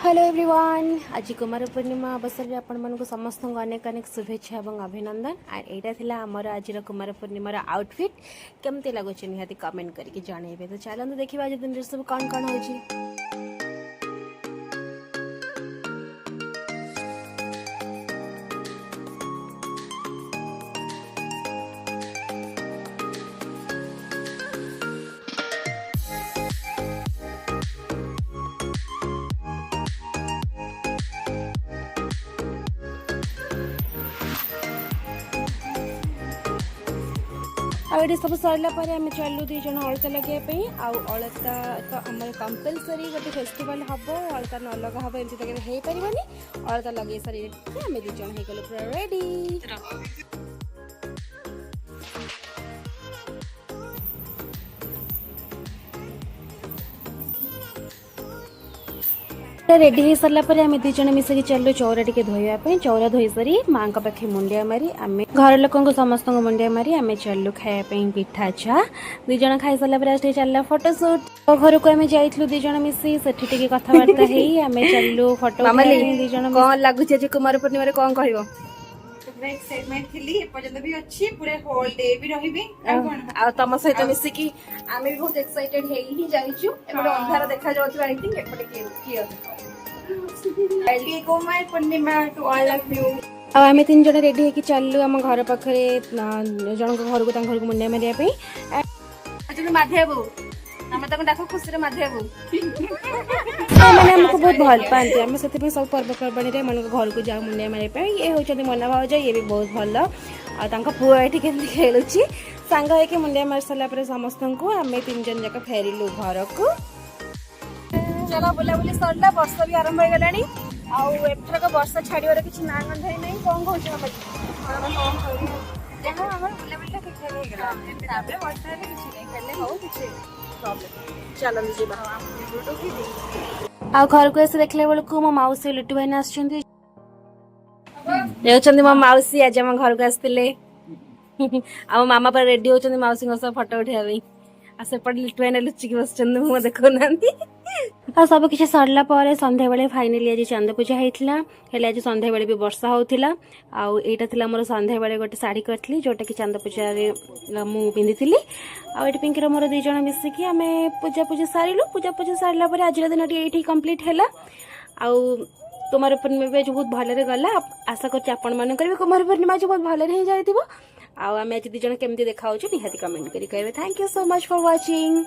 Hello everyone. आज कुमार पूर्णिमा अवसर में आपण मानक समस्त अनेक अनेक शुभेच्छा और अभिनंदन। और यहाँ थिला आमर आज कुमार पूर्णिमार आउटफिट केमती लगुच निहाती कमेंट करके जनइबे। तो चलते देखा आज दिन सब कौन कौन हो। आउ सब सरला आम चलू दुई जन अलता लगे अलता तो आम कंपलसरी गोटे फेस्टिवल हम अलता न लगा हम एमती तो हो पार अलता लगे सारी आम दुई जन हो गलु पूरा रेडी। रेडी हो सारा आम दुई जन मिसिक चलु चौरा टे धोवाई। चौरा धोई सारी माँ पाखे मुंडिया मारी आम घर लोक समस्त मुंडिया मारी आम चलु खायापी पिठा चा। दुई जन खाई सारा आज चलला फोटोशूट। घर को आम जाइलु दुई जन मिसी से कथबार्ता आम चलु फोटो दुई जन। कौन लगुच कुमार पूर्णिमा कौन कह एक्साइटमेंट थिली एपर्यंत भी अच्छी पूरे होल डे भी रहिबी आ तम सहित मिसिकी आम भी बहुत एक्साइटेड ही जाइछु। एपटे अंधार देखा जाउथि आई थिंक एपटे clear happy Kumar Purnima to all of you. आम तीन जन रेडी होकर चलु आम घर पाखे जन घर को मुंडिया मारिया पे माधेबू आम डाक खुशी माधेबू मैंने आमको बहुत भल पाती आम से सब पर्वपर्वाणी मन घर को जाऊ मुंडिया मारे ये हूँ मना भाज ये भी बहुत भल आ पुआ ये खेलुची सांग होकर मुंडिया मारी सारा समस्त को आम तीन जन जाक फेरिलु घर को। चलो बुलाबुली सरला वर्ष भी आरंभ हो गला आउथरक वर्ष छाड़वर किसी ना गंधाई ना कौन कौन जहाँ आम बुलाबुली ठीक ठाक हो वर्ष किसी नहीं खेले हो किसी चलते आ घर को ऐसे देखले बेलू मो मौसी लुटू भाई आसुँच मो मौसी आज आम घर को आसते आ मामा पर रेडी होती मौसी फोटो उठाई आ सेपटे लिटू भाई लुचिकी बस मुँह देखना आ सब किसी सरला संध्या बेले फाइनाली आज चांद पूजा होता है। आज संध्या बेले भी वर्षा होता आईटा मोर संध्या बेले गोटे शाढ़ी करी जोटा कि चांद पूजा मु पिंधि आठ पिंकीर मोर दुई जन मिसिकी आम पूजा पूजा सारू पूजा पूजा सारा आज दिन ये कम्प्लीट है। कुमार पूर्णिमा भी आज बहुत भलरे गला। आशा कर कुमार पूर्णिमा आज बहुत भलरे जाइए। आम आज दुई जन केमती देखा निहाती कमेंट करेंगे। Thank you so much for watching.